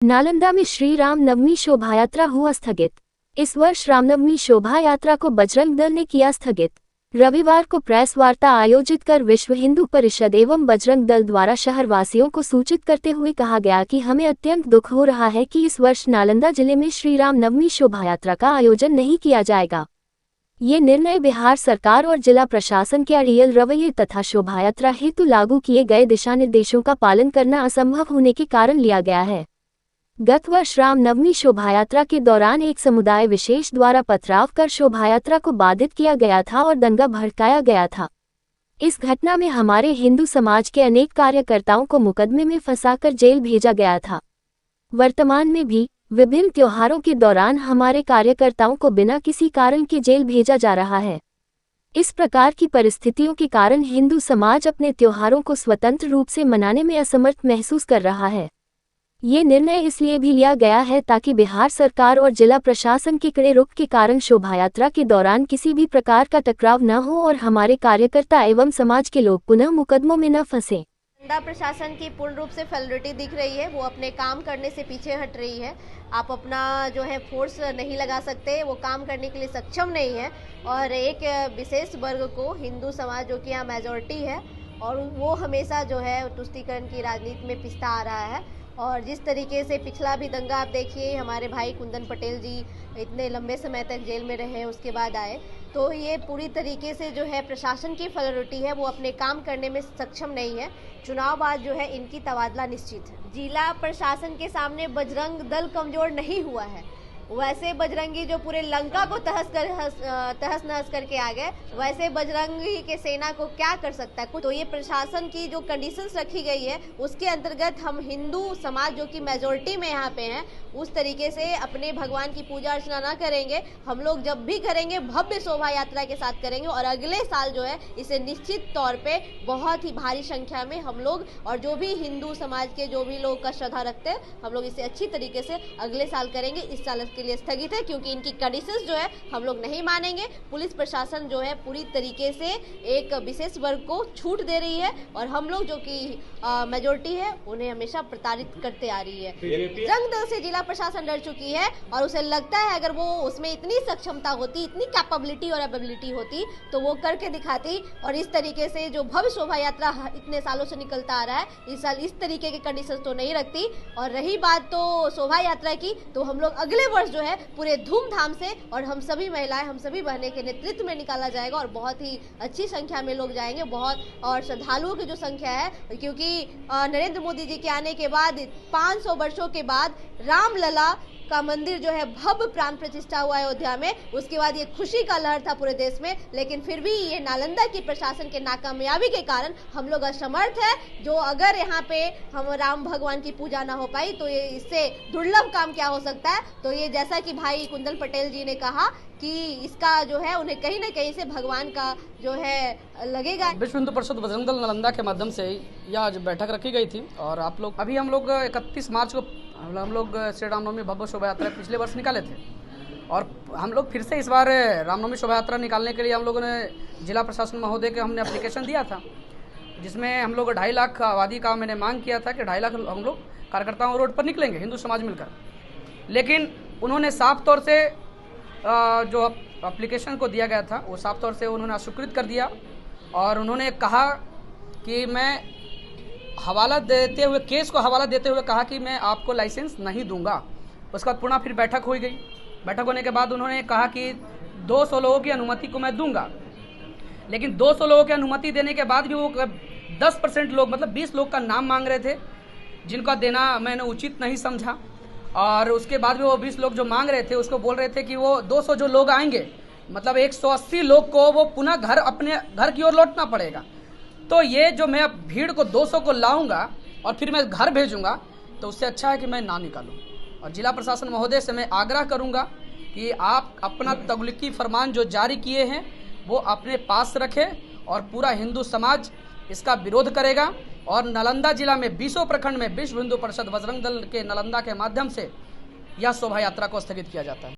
नालंदा में श्री राम नवमी शोभा यात्रा हुआ स्थगित। इस वर्ष रामनवमी शोभा यात्रा को बजरंग दल ने किया स्थगित। रविवार को प्रेस वार्ता आयोजित कर विश्व हिंदू परिषद एवं बजरंग दल द्वारा शहरवासियों को सूचित करते हुए कहा गया कि हमें अत्यंत दुख हो रहा है कि इस वर्ष नालंदा जिले में श्री राम नवमी शोभा यात्रा का आयोजन नहीं किया जाएगा। ये निर्णय बिहार सरकार और जिला प्रशासन के अड़ियल रवैये तथा शोभा यात्रा हेतु लागू किए गए दिशा निर्देशों का पालन करना असंभव होने के कारण लिया गया है। गत वर्ष रामनवमी शोभायात्रा के दौरान एक समुदाय विशेष द्वारा पथराव कर शोभायात्रा को बाधित किया गया था और दंगा भड़काया गया था। इस घटना में हमारे हिंदू समाज के अनेक कार्यकर्ताओं को मुकदमे में फंसाकर जेल भेजा गया था। वर्तमान में भी विभिन्न त्योहारों के दौरान हमारे कार्यकर्ताओं को बिना किसी कारण के जेल भेजा जा रहा है। इस प्रकार की परिस्थितियों के कारण हिंदू समाज अपने त्योहारों को स्वतंत्र रूप से मनाने में असमर्थ महसूस कर रहा है। ये निर्णय इसलिए भी लिया गया है ताकि बिहार सरकार और जिला प्रशासन के कड़े रुख के कारण शोभायात्रा के दौरान किसी भी प्रकार का टकराव न हो और हमारे कार्यकर्ता एवं समाज के लोग पुनः मुकदमों में न फंसे। नालंदा प्रशासन की पूर्ण रूप से फेलिटी दिख रही है। वो अपने काम करने से पीछे हट रही है। आप अपना जो है फोर्स नहीं लगा सकते, वो काम करने के लिए सक्षम नहीं है। और एक विशेष वर्ग को, हिंदू समाज जो कि यहाँ मेजॉरिटी है, और वो हमेशा जो है तुष्टीकरण की राजनीति में पिसता आ रहा है। और जिस तरीके से पिछला भी दंगा आप देखिए, हमारे भाई कुंदन पटेल जी इतने लंबे समय तक जेल में रहे, उसके बाद आए, तो ये पूरी तरीके से जो है प्रशासन की फेलिटी है। वो अपने काम करने में सक्षम नहीं है। चुनाव बाद जो है इनकी तबादला निश्चित है। जिला प्रशासन के सामने बजरंग दल कमजोर नहीं हुआ है। वैसे बजरंगी जो पूरे लंका को तहस नहस करके आ गए, वैसे बजरंगी के सेना को क्या कर सकता है? तो ये प्रशासन की जो कंडीशंस रखी गई है, उसके अंतर्गत हम हिंदू समाज जो कि मेजॉरिटी में यहाँ पे हैं, उस तरीके से अपने भगवान की पूजा अर्चना ना करेंगे। हम लोग जब भी करेंगे भव्य शोभा यात्रा के साथ करेंगे, और अगले साल जो है इसे निश्चित तौर पे बहुत ही भारी संख्या में हम लोग और जो भी हिंदू समाज के जो भी लोग का श्रद्धा रखते हैं, हम लोग इसे अच्छी तरीके से अगले साल करेंगे। इस साल के लिए स्थगित है क्योंकि इनकी कंडीशंस जो है हम लोग नहीं मानेंगे। पुलिस प्रशासन जो है पूरी तरीके से एक विशेष वर्ग को छूट दे रही है, और हम लोग जो कि मेजॉरिटी है उन्हें हमेशा प्रताड़ित करते आ रही है। रंग दल से जिला प्रशासन डर चुकी है, और उसे लगता है अगर वो उसमें इतनी सक्षमता होती, इतनी कैपेबिलिटी और एबिलिटी होती, तो वो करके दिखाती। और इस तरीके से जो भव्य शोभा यात्रा इतने सालों से निकलता आ रहा है, इस साल इस तरीके के कंडीशन तो नहीं रखती। और रही बात तो शोभा यात्रा की, तो हम लोग अगले वर्ष जो है पूरे धूमधाम से, और हम सभी महिलाएं, हम सभी बहनें के नेतृत्व में निकाला जाएगा, और बहुत ही अच्छी संख्या में लोग जाएंगे। बहुत और श्रद्धालुओं की जो संख्या है, क्योंकि नरेंद्र मोदी जी के आने के बाद 500 वर्षों के बाद रामलला का मंदिर जो है भव्य प्राण प्रतिष्ठा हुआ अयोध्या में। उसके बाद ये खुशी का लहर था पूरे देश में, लेकिन फिर भी ये नालंदा की प्रशासन के नाकामयाबी के कारण हम लोग असमर्थ है। जो अगर यहाँ पे हम राम भगवान की पूजा ना हो पाई, तो ये इससे दुर्लभ काम क्या हो सकता है। तो ये जैसा कि भाई कुंदन पटेल जी ने कहा कि इसका जो है उन्हें कहीं ना कहीं से भगवान का जो है लगेगा। विश्व हिंदू परिषद बजरंग दल नालंदा के माध्यम से यह आज बैठक रखी गई थी, और हम लोग 31 मार्च को हम लोग श्री रामनवमी भव्य शोभा यात्रा पिछले वर्ष निकाले थे, और हम लोग फिर से इस बार रामनवमी शोभा यात्रा निकालने के लिए हम लोगों ने जिला प्रशासन महोदय के हमने एप्लीकेशन दिया था, जिसमें हम लोग 2.5 लाख आबादी का मैंने मांग किया था कि 2.5 लाख हम लोग कार्यकर्ताओं रोड पर निकलेंगे हिंदू समाज मिलकर। लेकिन उन्होंने साफ तौर से जो एप्लीकेशन को दिया गया था वो साफ तौर से उन्होंने अस्वीकृत कर दिया, और उन्होंने कहा कि मैं हवाला देते हुए, केस को हवाला देते हुए कहा कि मैं आपको लाइसेंस नहीं दूंगा। उसके बाद पुनः फिर बैठक हो गई। बैठक होने के बाद उन्होंने कहा कि 200 लोगों की अनुमति को मैं दूंगा, लेकिन 200 लोगों की अनुमति देने के बाद भी वो 10% लोग, मतलब 20 लोग का नाम मांग रहे थे, जिनका देना मैंने उचित नहीं समझा। और उसके बाद भी वो 20 लोग जो मांग रहे थे, उसको बोल रहे थे कि वो 200 जो लोग आएंगे, मतलब 180 लोग को वो पुनः अपने घर की ओर लौटना पड़ेगा। तो ये जो मैं भीड़ को 200 को लाऊंगा और फिर मैं घर भेजूंगा, तो उससे अच्छा है कि मैं ना निकालूं। और जिला प्रशासन महोदय से मैं आग्रह करूंगा कि आप अपना तगलिकी फरमान जो जारी किए हैं वो अपने पास रखें, और पूरा हिंदू समाज इसका विरोध करेगा। और नालंदा जिला में 20 प्रखंड में विश्व हिंदू परिषद बजरंग दल के नालंदा के माध्यम से यह शोभा यात्रा को स्थगित किया जाता है।